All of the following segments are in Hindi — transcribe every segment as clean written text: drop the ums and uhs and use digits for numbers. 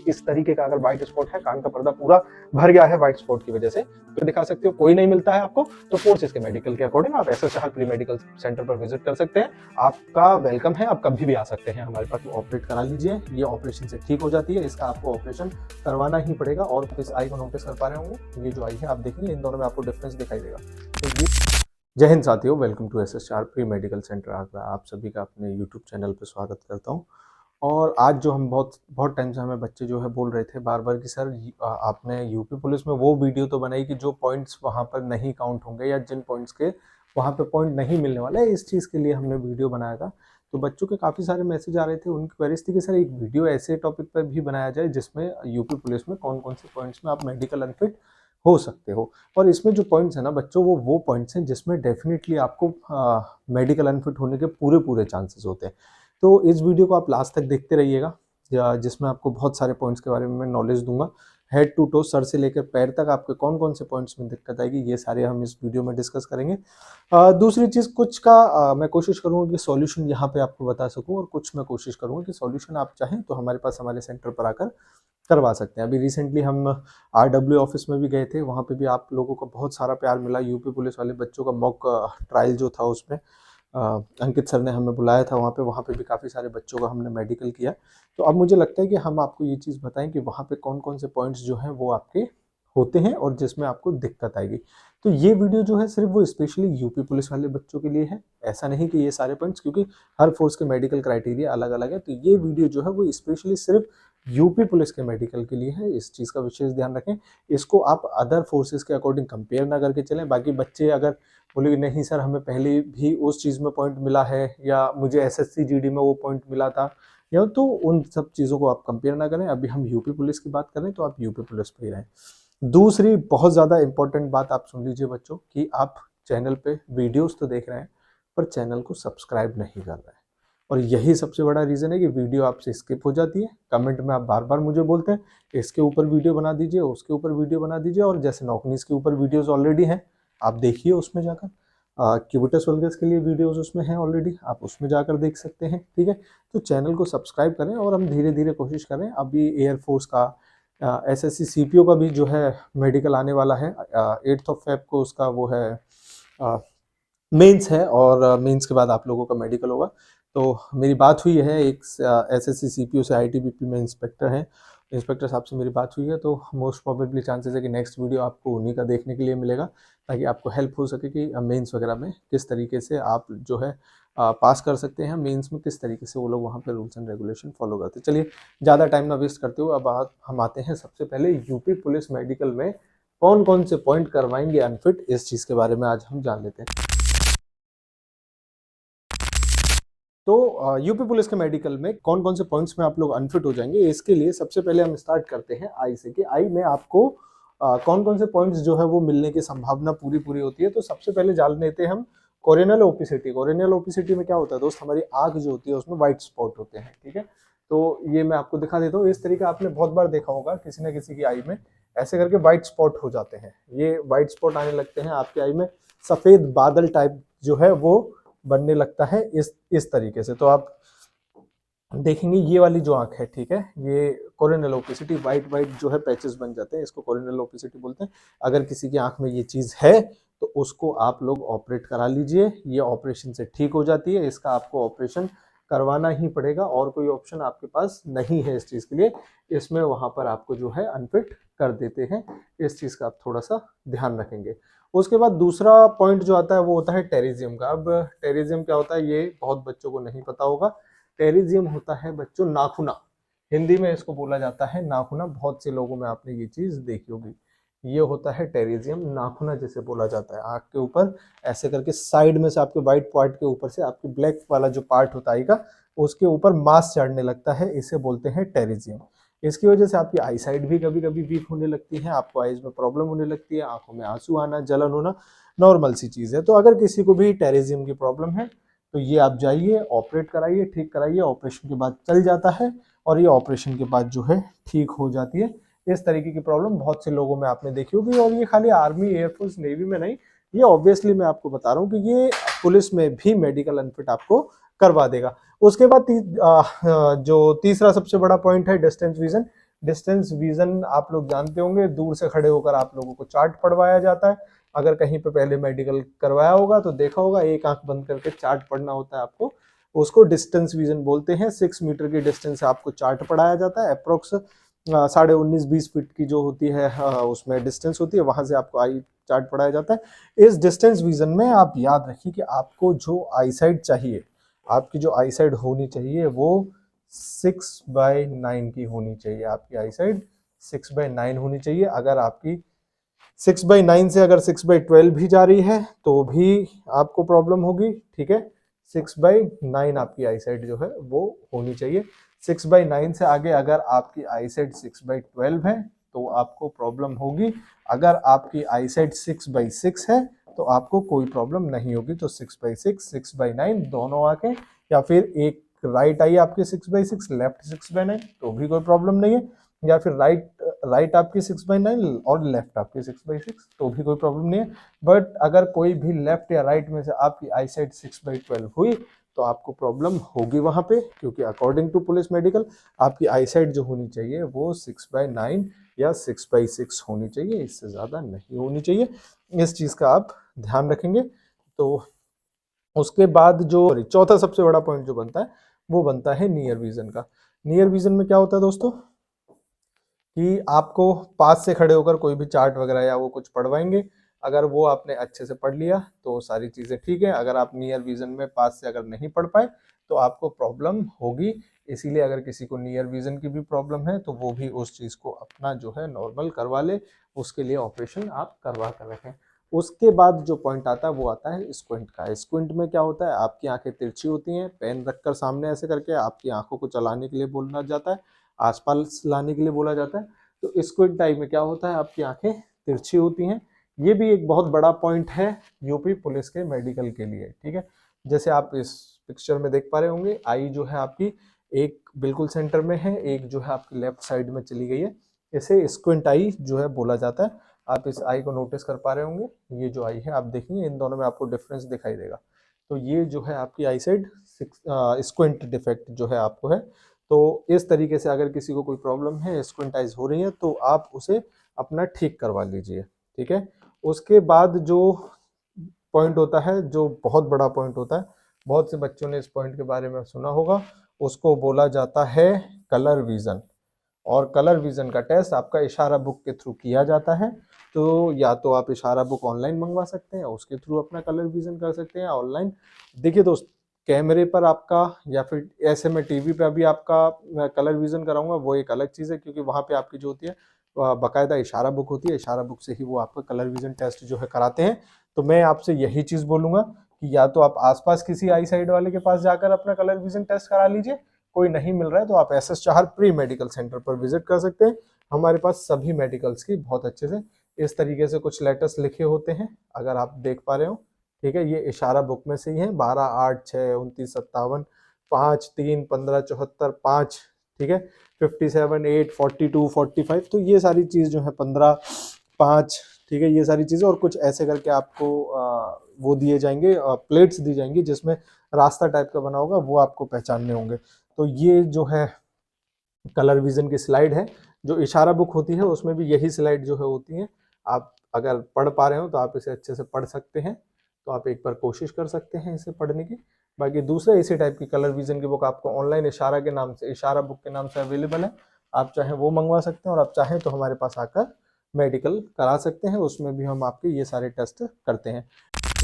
इस तरीके का अगर व्हाइट स्पॉट है, कान का पर्दा पूरा भर गया है व्हाइट स्पॉट की वजह से, तो दिखा सकते हो। कोई नहीं मिलता है आपको तो फोर्सेस के मेडिकल के अकॉर्डिंग आप एसएसआर प्री मेडिकल सेंटर पर विजिट कर सकते हैं। आपका वेलकम है, आप कभी भी आ सकते हैं हमारे पास। ऑपरेट करा लीजिए, ये ऑपरेशन से ठीक हो जाती है, इसका आपको ऑपरेशन करवाना ही पड़ेगा। और इस आई को नोटिस कर पा रहे होंगे, ये जो आई है आप देखेंगे, इन दोनों में आपको डिफरेंस दिखाई देगा। तो ये जय हिंद साथियों, welcome to SSR pre medical centre Agra. आप सभी का अपने यूट्यूब चैनल पर स्वागत करता हूं। और आज जो हम बहुत टाइम से हमें बच्चे जो है बोल रहे थे बार बार कि सर आपने यूपी पुलिस में वो वीडियो तो बनाई कि जो पॉइंट्स वहां पर नहीं काउंट होंगे या जिन पॉइंट्स के वहां पे पॉइंट नहीं मिलने वाले, इस चीज़ के लिए हमने वीडियो बनाया था। तो बच्चों के काफ़ी सारे मैसेज आ रहे थे, उनकी क्वेरीज थी कि सर एक वीडियो ऐसे टॉपिक पर भी बनाया जाए जिसमें यूपी पुलिस में कौन कौन से पॉइंट्स में आप मेडिकल अनफिट हो सकते हो। और इसमें जो पॉइंट्स है ना बच्चों, वो पॉइंट्स हैं जिसमें डेफिनेटली आपको मेडिकल अनफिट होने के पूरे चांसेस होते हैं। तो इस वीडियो को आप लास्ट तक देखते रहिएगा, जिसमें आपको बहुत सारे पॉइंट्स के बारे में मैं नॉलेज दूंगा। हेड टू टो, सर से लेकर पैर तक आपके कौन कौन से पॉइंट्स में दिक्कत आएगी, ये सारे हम इस वीडियो में डिस्कस करेंगे। दूसरी चीज़, कुछ का मैं कोशिश करूँगा कि सॉल्यूशन यहाँ पे आपको बता सकूँ, और कुछ मैं कोशिश करूँगा कि सॉल्यूशन आप चाहें तो हमारे पास हमारे सेंटर पर आकर करवा सकते हैं। अभी रिसेंटली हम आरडब्ल्यू ऑफिस में भी गए थे, वहाँ पे भी आप लोगों का बहुत सारा प्यार मिला। यूपी पुलिस वाले बच्चों का मॉक ट्रायल जो था उसमें अंकित सर ने हमें बुलाया था, वहाँ पे भी काफ़ी सारे बच्चों का हमने मेडिकल किया। तो अब मुझे लगता है कि हम आपको ये चीज़ बताएं कि वहाँ पे कौन कौन से पॉइंट्स जो हैं वो आपके होते हैं और जिसमें आपको दिक्कत आएगी। तो ये वीडियो जो है सिर्फ वो स्पेशली यूपी पुलिस वाले बच्चों के लिए है, ऐसा नहीं कि ये सारे पॉइंट्स, क्योंकि हर फोर्स के मेडिकल क्राइटेरिया अलग अलग है। तो ये वीडियो जो है वो स्पेशली सिर्फ यूपी पुलिस के मेडिकल के लिए है, इस चीज़ का विशेष ध्यान रखें। इसको आप अदर फोर्सेस के अकॉर्डिंग कंपेयर ना करके चलें। बाकी बच्चे अगर बोले कि नहीं सर हमें पहले भी उस चीज़ में पॉइंट मिला है, या मुझे एसएससी जीडी में वो पॉइंट मिला था, या तो उन सब चीज़ों को आप कंपेयर ना करें। अभी हम यूपी पुलिस की बात करें तो आप यूपी पुलिस पे ही रहें। दूसरी बहुत ज़्यादा इंपॉर्टेंट बात आप सुन लीजिए बच्चों, कि आप चैनल पे वीडियोस तो देख रहे हैं पर चैनल को सब्सक्राइब नहीं कर रहे हैं, और यही सबसे बड़ा रीज़न है कि वीडियो आपसे स्किप हो जाती है। कमेंट में आप बार बार मुझे बोलते हैं इसके ऊपर वीडियो बना दीजिए, उसके ऊपर वीडियो बना दीजिए, और जैसे नौकनीस के ऊपर वीडियोज़ ऑलरेडी हैं, आप देखिए उसमें जाकर। क्यूबिटस वल्गस के लिए वीडियोस उसमें हैं ऑलरेडी, आप उसमें जाकर देख सकते हैं, ठीक है। तो चैनल को सब्सक्राइब करें, और हम धीरे धीरे कोशिश करें। अभी एयरफोर्स का एसएससी सीपीओ का भी जो है मेडिकल आने वाला है, 8 फेब को उसका वो है मेंस है, और मेंस के बाद आप लोगों का मेडिकल होगा। तो मेरी बात हुई है एक एसएससी सीपीओ से, आईटीबीपी में इंस्पेक्टर हैं, इंस्पेक्टर साहब से मेरी बात हुई है। तो मोस्ट प्रोबेबली चांसेस है कि नेक्स्ट वीडियो आपको उन्हीं का देखने के लिए मिलेगा, ताकि आपको हेल्प हो सके कि मेंस वगैरह में किस तरीके से आप जो है पास कर सकते हैं, मेंस में किस तरीके से वो लोग वहाँ पे रूल्स एंड रेगुलेशन फॉलो करते हैं। चलिए ज़्यादा टाइम ना वेस्ट करते हुए अब हम आते हैं सबसे पहले यूपी पुलिस मेडिकल में कौन कौन से पॉइंट करवाएंगे अनफिट, इस चीज़ के बारे में आज हम जान लेते हैं। तो यूपी पुलिस के मेडिकल में कौन कौन से पॉइंट्स में आप लोग अनफिट हो जाएंगे, इसके लिए सबसे पहले हम स्टार्ट करते हैं आई से, कि आई में आपको कौन कौन से पॉइंट्स जो है वो मिलने की संभावना पूरी होती है। तो सबसे पहले जान लेते हैं हम कोरेनियल ओपेसिटी। कोरेनियल ओपेसिटी में क्या होता है दोस्त, हमारी आंख जो होती है उसमें व्हाइट स्पॉट होते हैं, ठीक है। तो ये मैं आपको दिखा देता हूँ। इस तरीके आपने बहुत बार देखा होगा किसी न किसी की आई में ऐसे करके व्हाइट स्पॉट हो जाते हैं। ये व्हाइट स्पॉट आने लगते हैं आपकी आई में, सफेद बादल टाइप जो है वो बनने लगता है इस तरीके से। तो आप देखेंगे ये वाली जो आंख है, ठीक है, ये कोरेनियल ओपेसिटी, व्हाइट जो है पैचेस बन जाते हैं, इसको कोरेनियल ओपेसिटी बोलते हैं। अगर किसी की आंख में ये चीज है तो उसको आप लोग ऑपरेट करा लीजिए, ये ऑपरेशन से ठीक हो जाती है। इसका आपको ऑपरेशन करवाना ही पड़ेगा, और कोई ऑप्शन आपके पास नहीं है इस चीज के लिए। इसमें वहां पर आपको जो है अनफिट कर देते हैं, इस चीज का आप थोड़ा सा ध्यान रखेंगे। उसके बाद दूसरा पॉइंट जो आता है वो होता है टेरिजियम का। अब टेरिजियम क्या होता है ये बहुत बच्चों को नहीं पता होगा। टेरिजियम होता है बच्चों नाखूना, हिंदी में इसको बोला जाता है नाखूना। बहुत से लोगों में आपने ये चीज देखी होगी, ये होता है टेरिजियम, नाखूना जिसे बोला जाता है। आंख के ऊपर ऐसे करके साइड में से आपके व्हाइट पार्ट के ऊपर से आपके ब्लैक वाला जो पार्ट होता है उसके ऊपर मांस चढ़ने लगता है, इसे बोलते हैं टेरिजियम। इसकी वजह से आपकी आई साइड भी कभी कभी वीक होने लगती है, आपको आईज में प्रॉब्लम होने लगती है, आंखों में आंसू आना, जलन होना नॉर्मल सी चीज है। तो अगर किसी को भी टेरिजियम की प्रॉब्लम है तो ये आप जाइए, ऑपरेट कराइए, ठीक कराइए, ऑपरेशन के बाद चल जाता है, और ये ऑपरेशन के बाद जो है ठीक हो जाती है। इस तरीके की प्रॉब्लम बहुत से लोगों में आपने देखी होगी, और ये खाली आर्मी, एयरफोर्स, नेवी में नहीं, ये ऑब्वियसली मैं आपको बता रहा हूँ कि ये पुलिस में भी मेडिकल अनफिट आपको करवा देगा। उसके बाद जो तीसरा सबसे बड़ा पॉइंट है डिस्टेंस विजन। डिस्टेंस विजन आप लोग जानते होंगे, दूर से खड़े होकर आप लोगों को चार्ट पढ़वाया जाता है। अगर कहीं पे पहले मेडिकल करवाया होगा तो देखा होगा, एक आंख बंद करके चार्ट पढ़ना होता है आपको, उसको डिस्टेंस विजन बोलते हैं। 6 मीटर की डिस्टेंस से आपको चार्ट पढ़ाया जाता है। अप्रोक्स 19.5-20 फीट की जो होती है उसमें डिस्टेंस होती है, वहां से आपको आई चार्ट पढ़ाया जाता है। इस डिस्टेंस विजन में आप याद रखिए कि आपको जो आई साइड चाहिए, आपकी जो आई साइड होनी चाहिए वो 6/9 की होनी चाहिए। आपकी आई साइड 6/9 होनी चाहिए। अगर आपकी 6/9 से अगर 6/12 भी जा रही है तो भी आपको प्रॉब्लम होगी, ठीक है। 6/9 आपकी आई साइड जो है वो होनी चाहिए। 6/9 से आगे अगर आपकी आई साइड 6/12 है तो आपको प्रॉब्लम होगी। अगर आपकी आई साइड 6/6 है तो आपको कोई प्रॉब्लम नहीं होगी। तो 6/6, 6/9 दोनों आके, या फिर एक राइट आई आपकी 6/6, लेफ्ट 6/9 तो भी कोई प्रॉब्लम नहीं है, या फिर राइट आपकी 6/9 और लेफ्ट आपकी 6/6 तो भी कोई प्रॉब्लम नहीं है। बट अगर कोई भी लेफ्ट या राइट में से आपकी आई साइड 6/12 हुई तो आपको प्रॉब्लम होगी वहां पे, क्योंकि अकॉर्डिंग टू पुलिस मेडिकल आपकी आई साइड जो होनी चाहिए वो 6/9 या 6/6 होनी चाहिए, इससे ज्यादा नहीं होनी चाहिए। इस चीज का आप ध्यान रखेंगे। तो उसके बाद जो चौथा सबसे बड़ा पॉइंट जो बनता है वो बनता है नियर विजन का। नियर विजन में क्या होता है दोस्तों कि आपको पास से खड़े होकर कोई भी चार्ट वगैरह या वो कुछ पढ़वाएंगे, अगर वो आपने अच्छे से पढ़ लिया तो सारी चीज़ें ठीक है। अगर आप नियर विजन में पास से अगर नहीं पढ़ पाए तो आपको प्रॉब्लम होगी। इसीलिए अगर किसी को नियर विजन की भी प्रॉब्लम है तो वो भी उस चीज़ को अपना जो है नॉर्मल करवा ले, उसके लिए ऑपरेशन आप करवा कर रखें। उसके बाद जो पॉइंट आता है वो आता है स्क्विंट का। स्क्विंट में क्या होता है, आपकी आंखें तिरछी होती हैं, पेन रखकर सामने ऐसे करके आपकी आंखों को चलाने के लिए बोलना जाता है, आसपास लाने के लिए बोला जाता है। तो स्क्विंट टाइप में क्या होता है, आपकी आंखें तिरछी होती हैं। ये भी एक बहुत बड़ा पॉइंट है यूपी पुलिस के मेडिकल के लिए, ठीक है। जैसे आप इस पिक्चर में देख पा रहे होंगे, आई जो है आपकी एक बिल्कुल सेंटर में है, एक जो है आपकी लेफ्ट साइड में चली गई है। इसे स्क्विंट आई जो है बोला जाता है। आप इस आई को नोटिस कर पा रहे होंगे, ये जो आई है आप देखेंगे इन दोनों में आपको डिफरेंस दिखाई देगा। तो ये जो है आपकी आई साइड स्क्विंट डिफेक्ट जो है आपको है। तो इस तरीके से अगर किसी को कोई प्रॉब्लम है, स्क्विंटाइज हो रही है, तो आप उसे अपना ठीक करवा लीजिए, ठीक है। उसके बाद जो पॉइंट होता है, जो बहुत बड़ा पॉइंट होता है, बहुत से बच्चों ने इस पॉइंट के बारे में सुना होगा, उसको बोला जाता है कलर विजन। और कलर विजन का टेस्ट आपका इशारा बुक के थ्रू किया जाता है। तो या तो आप इशारा बुक ऑनलाइन मंगवा सकते हैं, उसके थ्रू अपना कलर विजन कर सकते हैं ऑनलाइन। देखिए दोस्त, कैमरे पर आपका या फिर ऐसे में टीवी पे अभी आपका कलर विजन कराऊंगा वो एक अलग चीज़ है, क्योंकि वहाँ पे आपकी जो होती है बाकायदा इशारा बुक होती है, इशारा बुक से ही वो आपका कलर विजन टेस्ट जो है कराते हैं। तो मैं आपसे यही चीज़ बोलूंगा कि या तो आप आसपास किसी आई साइड वाले के पास जाकर अपना कलर विजन टेस्ट करा लीजिए, कोई नहीं मिल रहा है तो आप SS Chahar pre medical centre पर विजिट कर सकते हैं। हमारे पास सभी मेडिकल्स की बहुत अच्छे से इस तरीके से कुछ लेटर्स लिखे होते हैं, अगर आप देख पा रहे हो, ठीक है। ये इशारा बुक में से ही है, 12, 8, 6, 29, 57, 5, 3, 15, 74, 5, ठीक है, 57, 8, 42, 45। तो ये सारी चीज़ जो है 15, 5, ठीक है, ये सारी चीज़ें और कुछ ऐसे करके आपको वो दिए जाएंगे, प्लेट्स दी जाएंगी जिसमें रास्ता टाइप का बना होगा, वो आपको पहचानने होंगे। तो ये जो है कलर विजन की स्लाइड है। जो इशारा बुक होती है उसमें भी यही स्लाइड जो है होती है। आप अगर पढ़ पा रहे हो तो आप इसे अच्छे से पढ़ सकते हैं, तो आप एक बार कोशिश कर सकते हैं इसे पढ़ने की। बाकी दूसरे इसी टाइप की कलर विजन की बुक आपको ऑनलाइन इशारा के नाम से, इशारा बुक के नाम से अवेलेबल है। आप चाहें वो मंगवा सकते हैं, और आप चाहें तो हमारे पास आकर मेडिकल करा सकते हैं, उसमें भी हम आपके ये सारे टेस्ट करते हैं।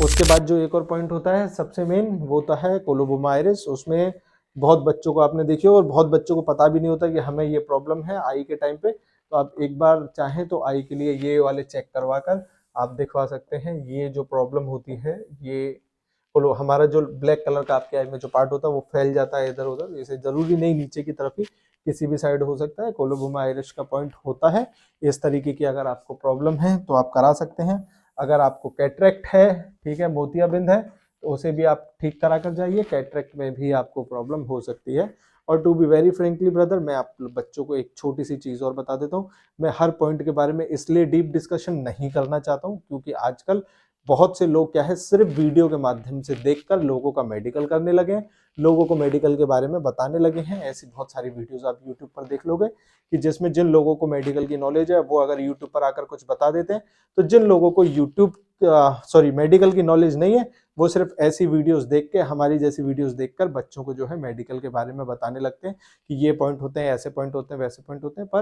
उसके बाद जो एक और पॉइंट होता है सबसे मेन, वो होता है कोलोबोमा आइरिस। उसमें बहुत बच्चों को आपने देखी हो और बहुत बच्चों को पता भी नहीं होता कि हमें ये प्रॉब्लम है आई के टाइम पे। तो आप एक बार चाहें तो आई के लिए ये वाले चेक करवा कर आप दिखवा सकते हैं। ये जो प्रॉब्लम होती है, ये बोलो हमारा जो ब्लैक कलर का आपके आई में जो पार्ट होता है वो फैल जाता है इधर उधर, इसे जरूरी नहीं नीचे की तरफ ही, किसी भी साइड हो सकता है। कोलोबोमा आइरिस का पॉइंट होता है इस तरीके की। अगर आपको प्रॉब्लम है तो आप करा सकते हैं। अगर आपको कैटरेक्ट है, ठीक है, मोतियाबिंद है, तो उसे भी आप ठीक करा कर जाइए। कैटरेक्ट में भी आपको प्रॉब्लम हो सकती है। और to be very frankly brother, मैं आप बच्चों को एक छोटी सी चीज़ और बता देता हूँ। मैं हर पॉइंट के बारे में इसलिए डीप डिस्कशन नहीं करना चाहता हूँ क्योंकि आजकल बहुत से लोग क्या है सिर्फ वीडियो के माध्यम से देखकर लोगों का मेडिकल करने लगे हैं, लोगों को मेडिकल के बारे में बताने लगे हैं। ऐसी बहुत सारी वीडियोस आप यूट्यूब पर देख लोगे कि जिसमें जिन लोगों को मेडिकल की नॉलेज है वो अगर यूट्यूब पर आकर कुछ बता देते हैं, तो जिन लोगों को मेडिकल की नॉलेज नहीं है वो सिर्फ ऐसी वीडियोस देख के, हमारी जैसी वीडियोस देखकर बच्चों को जो है मेडिकल के बारे में बताने लगते हैं कि ये पॉइंट होते हैं, ऐसे पॉइंट होते हैं, वैसे पॉइंट होते हैं। पर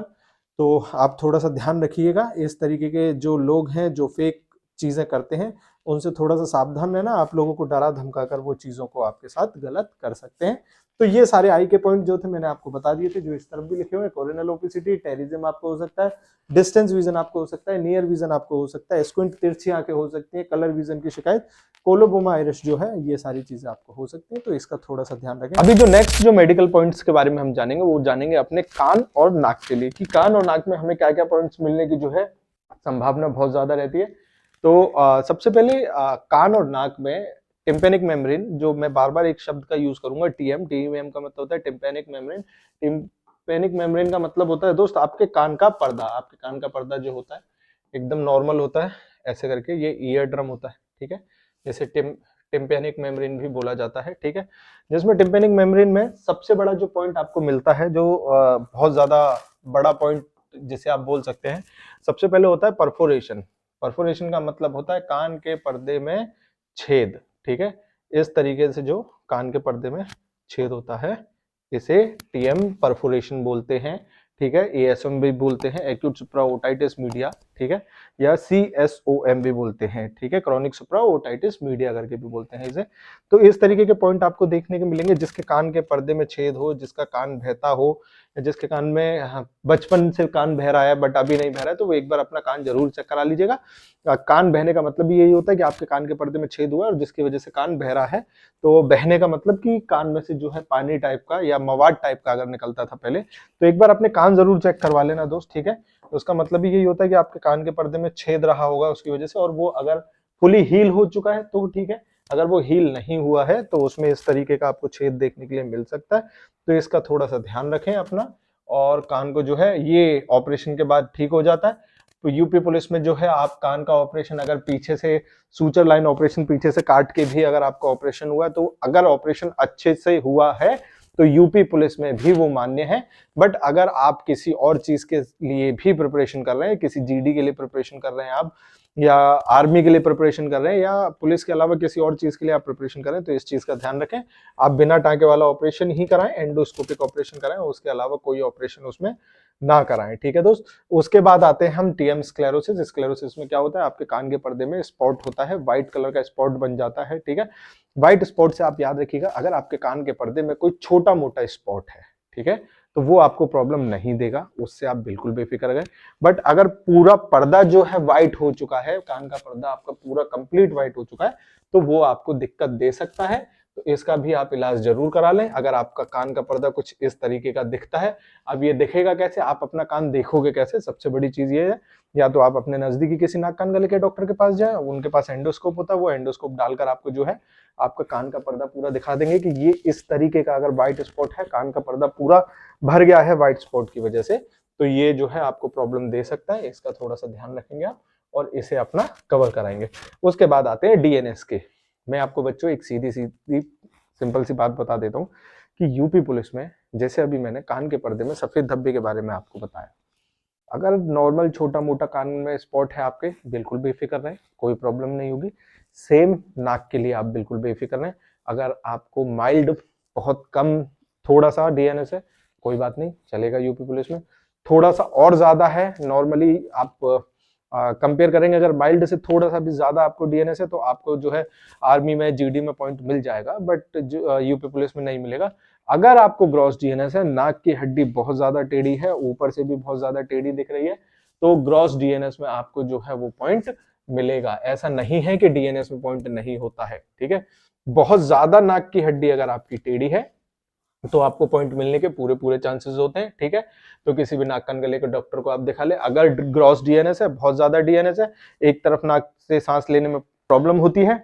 तो आप थोड़ा सा ध्यान रखिएगा, इस तरीके के जो लोग हैं जो फेक चीजें करते हैं उनसे थोड़ा सा सावधान रहना। आप लोगों को डरा धमका कर वो चीजों को आपके साथ गलत कर सकते हैं। तो ये सारे आई के पॉइंट जो थे मैंने आपको बता दिए थे, जो इस तरफ भी लिखे हुए हैं। कोरोनल ओपेसिटी, टेरिज्म आपको हो सकता है, डिस्टेंस विजन आपको हो सकता है, नियर विजन आपको हो सकता है, स्क्विंट तिरछी आंखें हो सकती है, कलर विजन की शिकायत, कोलोबोमा आइरिस जो है, ये सारी चीजें आपको हो सकती है। तो इसका थोड़ा सा ध्यान रखें। अभी जो नेक्स्ट जो मेडिकल पॉइंट्स के बारे में हम जानेंगे वो जानेंगे अपने कान और नाक के लिए, कि कान और नाक में हमें क्या क्या पॉइंट्स मिलने की जो है संभावना बहुत ज्यादा रहती है। तो सबसे पहले कान और नाक में टिम्पेनिक मेम्ब्रेन, जो मैं बार बार एक शब्द का यूज करूंगा, टीएम का मतलब होता है टिम्पेनिक मेम्ब्रेन। टिम्पेनिक मेम्ब्रेन का मतलब होता है दोस्त आपके कान का पर्दा। आपके कान का पर्दा जो होता है एकदम नॉर्मल होता है ऐसे करके, ये ईयर ड्रम होता है, ठीक है, जैसे टिम्पेनिक मेम्ब्रेन भी बोला जाता है, ठीक है। जिसमें टिम्पेनिक मेम्ब्रेन में सबसे बड़ा जो पॉइंट आपको मिलता है, जो बहुत ज्यादा बड़ा पॉइंट जिसे आप बोल सकते हैं, सबसे पहले होता है परफोरेशन। परफोरेशन का मतलब होता है कान के पर्दे में छेद, ठीक है। इस तरीके से जो कान के पर्दे में छेद होता है इसे टीएम परफोरेशन बोलते हैं, ठीक है। एएसएम भी बोलते हैं, एक्यूट सुप्राओटाइटिस मीडिया, ठीक है, या सीएसओएम भी बोलते हैं, ठीक है, क्रॉनिक सुप्राओटाइटिस मीडिया करके भी बोलते हैं इसे। तो इस तरीके के पॉइंट आपको देखने को मिलेंगे, जिसके कान के पर्दे में छेद हो, जिसका कान बहता हो, जिसके कान में बचपन से कान बह रहा है बट अभी नहीं बह रहा है, तो वो एक बार अपना कान जरूर चेक करा लीजिएगा। कान बहने का मतलब भी यही होता है कि आपके कान के पर्दे में छेद हुआ है और जिसकी वजह से कान बह रहा है। तो बहने का मतलब कि कान में से जो है पानी टाइप का या मवाद टाइप का अगर निकलता था पहले, तो एक बार अपने कान जरूर चेक करवा लेना दोस्त, ठीक है। तो उसका मतलब भी यही होता है कि आपके कान के पर्दे में छेद रहा होगा उसकी वजह से, और वो अगर फुली हील हो चुका है तो ठीक है, अगर वो हील नहीं हुआ है तो उसमें इस तरीके का आपको छेद देखने के लिए मिल सकता है। तो इसका थोड़ा सा ध्यान रखें अपना, और कान को जो है ये ऑपरेशन के बाद ठीक हो जाता है। तो यूपी पुलिस में जो है आप कान का ऑपरेशन अगर पीछे से सूचर लाइन ऑपरेशन पीछे से काट के भी अगर आपका ऑपरेशन हुआ है, तो अगर ऑपरेशन अच्छे से हुआ है तो यूपी पुलिस में भी वो मान्य है। बट अगर आप किसी और चीज के लिए भी प्रिपरेशन कर रहे हैं, किसी जीडी के लिए प्रिपरेशन कर रहे हैं आप, या आर्मी के लिए प्रिपरेशन कर रहे हैं, या पुलिस के अलावा किसी और चीज के लिए आप प्रिपरेशन कर रहे हैं, तो इस चीज का ध्यान रखें, आप बिना टांके वाला ऑपरेशन ही कराएं, एंडोस्कोपिक ऑपरेशन कराएं, उसके अलावा कोई ऑपरेशन उसमें ना कराएं, ठीक है दोस्त। उसके बाद आते हैं हम टीएम स्क्लेरोसिस। स्क्लेरोसिस में क्या होता है, आपके कान के पर्दे में स्पॉट होता है, व्हाइट कलर का स्पॉट बन जाता है, ठीक है। व्हाइट स्पॉट से आप याद रखिएगा, अगर आपके कान के पर्दे में कोई छोटा मोटा स्पॉट है, ठीक है, तो वो आपको प्रॉब्लम नहीं देगा, उससे आप बिल्कुल बेफिक्र रहे। बट अगर पूरा पर्दा जो है व्हाइट हो चुका है, कान का पर्दा आपका पूरा कंप्लीट व्हाइट हो चुका है, तो वो आपको दिक्कत दे सकता है। तो इसका भी आप इलाज जरूर करा लें। अगर आपका कान का पर्दा कुछ इस तरीके का दिखता है, अब ये दिखेगा कैसे, आप अपना कान देखोगे कैसे, सबसे बड़ी चीज ये है, या तो आप अपने नजदीकी किसी नाक कान गले के डॉक्टर के पास जाएं, उनके पास एंडोस्कोप होता है, वो एंडोस्कोप डालकर आपको जो है आपका कान का पर्दा पूरा दिखा देंगे कि ये इस तरीके का अगर व्हाइट स्पॉट है, कान का पर्दा पूरा भर गया है व्हाइट स्पॉट की वजह से, तो ये जो है आपको प्रॉब्लम दे सकता है। इसका थोड़ा सा ध्यान रखेंगे आप और इसे अपना कवर कराएंगे। उसके बाद आते हैं डीएनएस के। मैं आपको बच्चों एक सीधी सीधी सिंपल सी बात बता देता हूँ कि यूपी पुलिस में, जैसे अभी मैंने कान के पर्दे में सफेद धब्बे के बारे में आपको बताया, अगर नॉर्मल छोटा मोटा कान में स्पॉट है आपके, बिल्कुल बेफिक्र रहें, कोई प्रॉब्लम नहीं होगी। सेम नाक के लिए आप बिल्कुल बेफिक्र रहें। अगर आपको माइल्ड बहुत कम थोड़ा सा डीएनएस है, कोई बात नहीं, चलेगा यूपी पुलिस में। थोड़ा सा और ज्यादा है, नॉर्मली आप कंपेयर करेंगे, अगर माइल्ड से थोड़ा सा भी ज्यादा आपको डीएनएस है, तो आपको जो है आर्मी में जीडी में पॉइंट मिल जाएगा, बट यूपी पुलिस में नहीं मिलेगा। अगर आपको ग्रॉस डीएनएस है, नाक की हड्डी बहुत ज्यादा टेढ़ी है, ऊपर से भी बहुत ज्यादा टेढ़ी दिख रही है, तो ग्रॉस डीएनएस में आपको जो है वो पॉइंट मिलेगा। ऐसा नहीं है कि डीएनएस में पॉइंट नहीं होता है, ठीक है। बहुत ज्यादा नाक की हड्डी अगर आपकी टेढ़ी है तो आपको पॉइंट मिलने के पूरे पूरे चांसेस होते हैं, ठीक है। तो किसी भी नाक कान गले के डॉक्टर को आप दिखा ले। अगर ग्रॉस डीएनएस है, बहुत ज्यादा डीएनएस है, एक तरफ नाक से सांस लेने में प्रॉब्लम होती है,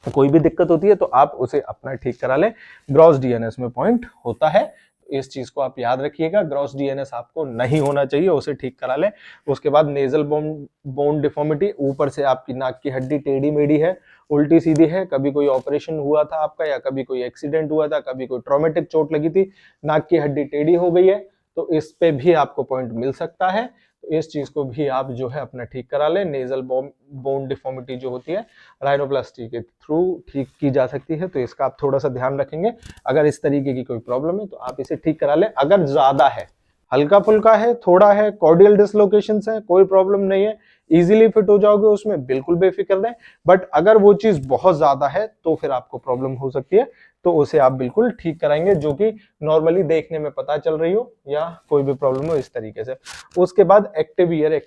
कोई भी दिक्कत होती है, तो आप उसे अपना ठीक करा लें। ग्रॉस डीएनएस में पॉइंट होता है, इस चीज को आप याद रखिएगा, ग्रॉस डीएनएस आपको नहीं होना चाहिए, उसे ठीक करा लें। उसके बाद नेजल बोन डिफॉर्मिटी, ऊपर से आपकी नाक की हड्डी टेढ़ी मेढ़ी है, उल्टी सीधी है, कभी कोई ऑपरेशन हुआ था आपका या कभी कोई एक्सीडेंट हुआ था, कभी कोई ट्रॉमेटिक चोट लगी थी, नाक की हड्डी टेढ़ी हो गई है, तो इस पे भी आपको पॉइंट मिल सकता है। तो इस चीज को भी आप जो है अपना ठीक करा लें। नेजल बोन डिफॉर्मिटी जो होती है राइनोप्लास्टी के थ्रू ठीक की जा सकती है, तो इसका आप थोड़ा सा ध्यान रखेंगे। अगर इस तरीके की कोई प्रॉब्लम है तो आप इसे ठीक करा लें। अगर ज्यादा है, हल्का फुल्का है, थोड़ा है, कॉर्डियल डिसलोकेशंस है, कोई प्रॉब्लम नहीं है, इजीली फिट हो जाओगे उसमें, बिल्कुल बेफिक्र रहें। बट अगर वो चीज बहुत ज्यादा है तो फिर आपको प्रॉब्लम हो सकती है, तो उसे आप बिल्कुल ठीक कराएंगे, जो कि नॉर्मली देखने में पता चल रही हो या कोई भी प्रॉब्लम हो इस तरीके से। उसके बाद एक्टिव ईयर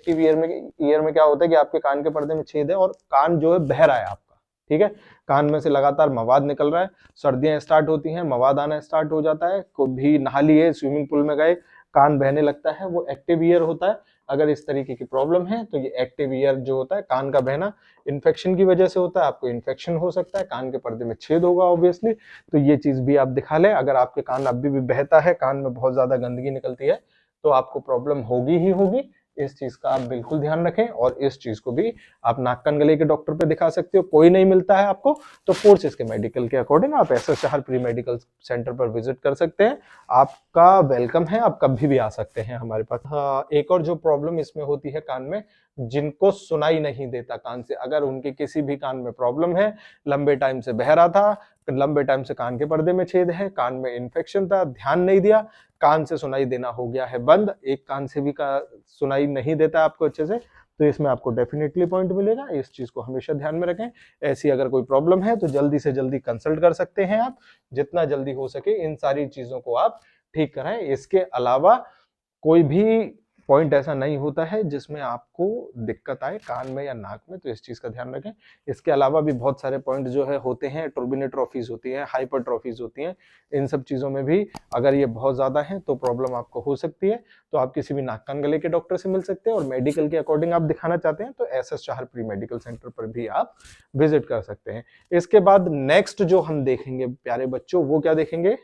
में क्या होता है कि आपके कान के पर्दे में छेद है और कान जो है बह रहा है आपका, ठीक है, कान में से लगातार मवाद निकल रहा है, सर्दियां स्टार्ट होती हैं, मवाद आना स्टार्ट हो जाता है, कभी नहा लिए, स्विमिंग पूल में गए, कान बहने लगता है, वो एक्टिव ईयर होता है। अगर इस तरीके की प्रॉब्लम है तो ये एक्टिव ईयर जो होता है, कान का बहना इन्फेक्शन की वजह से होता है, आपको इन्फेक्शन हो सकता है, कान के पर्दे में छेद होगा ऑब्वियसली, तो ये चीज भी आप दिखा लें। अगर आपके कान अभी भी बहता है, कान में बहुत ज्यादा गंदगी निकलती है, तो आपको प्रॉब्लम होगी ही होगी। इस चीज का आप बिल्कुल ध्यान रखें, और इस चीज को भी आप नाक कान गले के डॉक्टर पे दिखा सकते हो। कोई नहीं मिलता है आपको तो फोर्सेस के मेडिकल के अकॉर्डिंग आप एसएस चाहल प्री मेडिकल सेंटर पर विजिट कर सकते हैं। आपका वेलकम है, आप कभी भी आ सकते हैं हमारे पास। हाँ, एक और जो प्रॉब्लम इसमें होती है कान में, जिनको सुनाई नहीं देता कान से, अगर उनके किसी भी कान में प्रॉब्लम है, लंबे टाइम से बह रहा था, लंबे टाइम से कान के पर्दे में छेद है, कान में इन्फेक्शन था, ध्यान नहीं दिया, कान से सुनाई देना हो गया है बंद, एक कान से भी का सुनाई नहीं देता आपको अच्छे से, तो इसमें आपको डेफिनेटली पॉइंट मिलेगा। इस चीज को हमेशा ध्यान में रखें। ऐसी अगर कोई प्रॉब्लम है तो जल्दी से जल्दी कंसल्ट कर सकते हैं आप, जितना जल्दी हो सके इन सारी चीजों को आप ठीक कराएं। इसके अलावा कोई भी पॉइंट ऐसा नहीं होता है जिसमें आपको दिक्कत आए कान में या नाक में, तो इस चीज का ध्यान रखें। इसके अलावा भी बहुत सारे पॉइंट जो है होते हैं, टर्बिनेट्रॉफीज होती है, हाइपरट्रॉफीज होती हैं, इन सब चीजों में भी अगर ये बहुत ज्यादा है तो प्रॉब्लम आपको हो सकती है। तो आप किसी भी नाक कान गले के डॉक्टर से मिल सकते हैं, और मेडिकल के अकॉर्डिंग आप दिखाना चाहते हैं तो एसएस चाहल प्री मेडिकल सेंटर पर भी आप विजिट कर सकते हैं। इसके बाद नेक्स्ट जो हम देखेंगे प्यारे बच्चों, वो क्या देखेंगे,